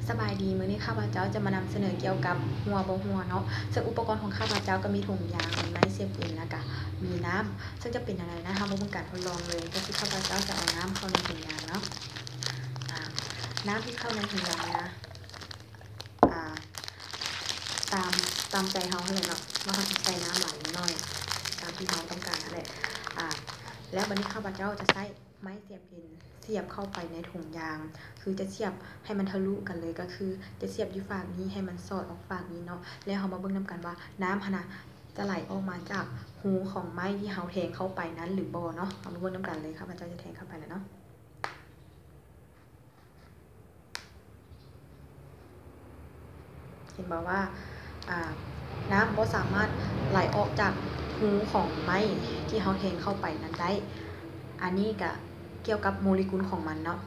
สบายดีมื้อนี้ข้าพเจ้าจะมานำเสนอเกี่ยวกับหัวบ่หัวเนาะซึ่งอุปกรณ์ของข้าพเจ้าก็มีถุงยางมีไม้เสียบเอ็นแล้วก็มีน้ำซึ่งจะเป็นอะไรนะคะมาเบิ่งการทดลองเลยก็คือข้าพเจ้าจะเอาน้ำเข้าในถุงยางเนาะน้ำที่เข้าในถุงยางนะตามใจเขาเลยเนาะว่าเขาจะใส่น้ำหลายน้อยตามที่เขาต้องการนั่นแหละแล้ววันนี้ข้าพเจ้าจะใช้ไม้เสียบเอ็นเสียบเข้าไปในถุงยางคือจะเสียบให้มันทะลุกันเลยก็คือจะเสียบอยู่ฝั่งนี้ให้มันสอดออกฝั่งนี้เนาะแล้วเรามาเบิ่งนำกันว่าน้ำนะจะไหลออกมาจากหูของไม้ที่เราแทงเข้าไปนั้นหรือบ่เนาะเอามาเบิ่งนำกันเลยข้าพเจ้าจะแทงเข้าไปแล้วเนาะเห็นบอกว่าน้ำบ่สามารถไหลออกจากหูของไม้ที่เราแทงเข้าไปนั้นได้อันนี้ก็เกี่ยวกับโมเลกุลของมันเนาะ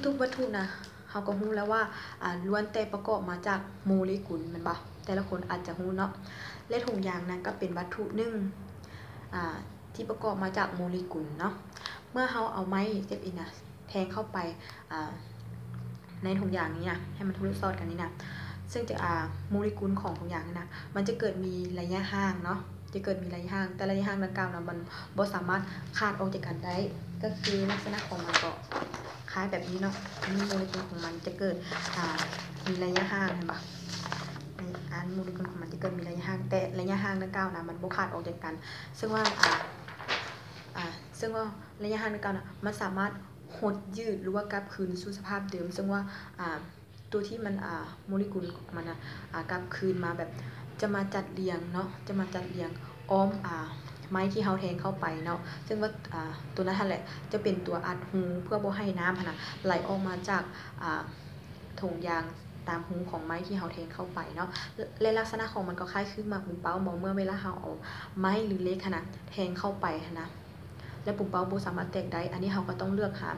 ทุกๆวัตถุนะเราก็รู้แล้วว่าล้วนแต่ประกอบมาจากโมเลกุลมันบ่แต่ละคนอาจจะรู้เนาะและถุงยางนั้นก็เป็นวัตถุหนึ่งที่ประกอบมาจากโมเลกุลเนาะเมื่อเราเอาไม้เจ็บอินนะแทงเข้าไปในถุงยางนี้นะให้มันทะลุซอดกันนี่นะซึ่งจะโมเลกุลของถุงยางนี่นะมันจะเกิดมีระยะห่างเนาะจะเกิดมีระยะห่างแต่ระยะห่างดังกล่าวนะมันบ่สามารถขาดออกจากกันได้ก็คือลักษณะของมันก็คล้ายแบบนี้เนาะนี่โมเลกุลของมันจะเกิดมีระยะห่างเห็นปะโมเลกุลของมันจะเกิดมีระยะห่างแต่ระยะห่างดังกล่าวนะมันบ่ขาดออกจากกันซึ่งว่าระยะห่างดังกล่าวนะมันสามารถหดยืดหรือว่ากลับคืนสู่สภาพเดิมซึ่งว่าตัวที่มันโมเลกุลของมันกลับคืนมาแบบจะมาจัดเรียงเนาะจะมาจัดเรียงอ้อมไม้ที่เฮาแทงเข้าไปเนาะซึ่งว่าตัวนั้นแหละจะเป็นตัวอัดหูเพื่อบ่ให้น้ำนะไหลออกมาจากถุงยางตามหูของไม้ที่เฮาแทงเข้าไปเนาะและลักษณะของมันก็คล้ายคือหมากปุ่มเป้ามองเมื่อเวลาเฮาเอาไม้หรือเล็กนะแทงเข้าไปนะและปุ่มเป้าบ่สามารถแตกได้อันนี้เฮาก็ต้องเลือกหา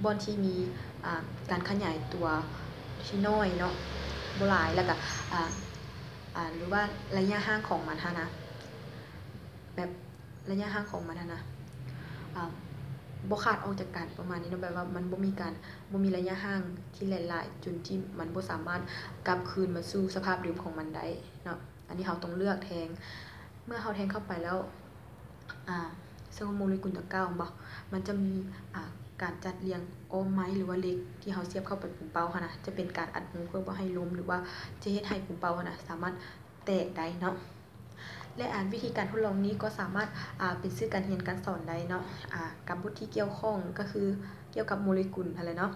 บอนที่มีการขยายตัวที่น้อยเนาะบ่หลายแล้วก็หรือว่าระยะห่างของมันนะแบบระยะห่างของมันนะบ่ขาดออกจากกันประมาณนี้เนาะแบบว่ามันบ่มีระยะห่างที่หลายๆจนที่มันบ่สามารถกลับคืนมาสู่สภาพเดิมของมันได้เนาะอันนี้เราต้องเลือกแทงเมื่อเราแทงเข้าไปแล้วซึ่งโมเลกุลดังกล่าวบ่มันจะมีการจัดเรียงอ้อมไม้หรือว่าเหล็กที่เราเสียบเข้าไปปุ่มเป้าค่ะนะจะเป็นการอัดหูเพื่อบ่ให้ล้มหรือว่าจะเฮ็ดให้ปุ่มเป้าค่ะนะสามารถแตกได้เนาะและวิธีการทดลองนี้ก็สามารถเป็นสื่อการเรียนการสอนได้เนาะกับบทที่เกี่ยวข้องก็คือเกี่ยวกับโมเลกุลอะไรเนาะ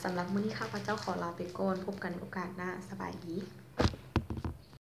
สำหรับมื้อนี้ข้าพเจ้าขอลาไปก่อนพบกันโอกาสหน้าสบายดี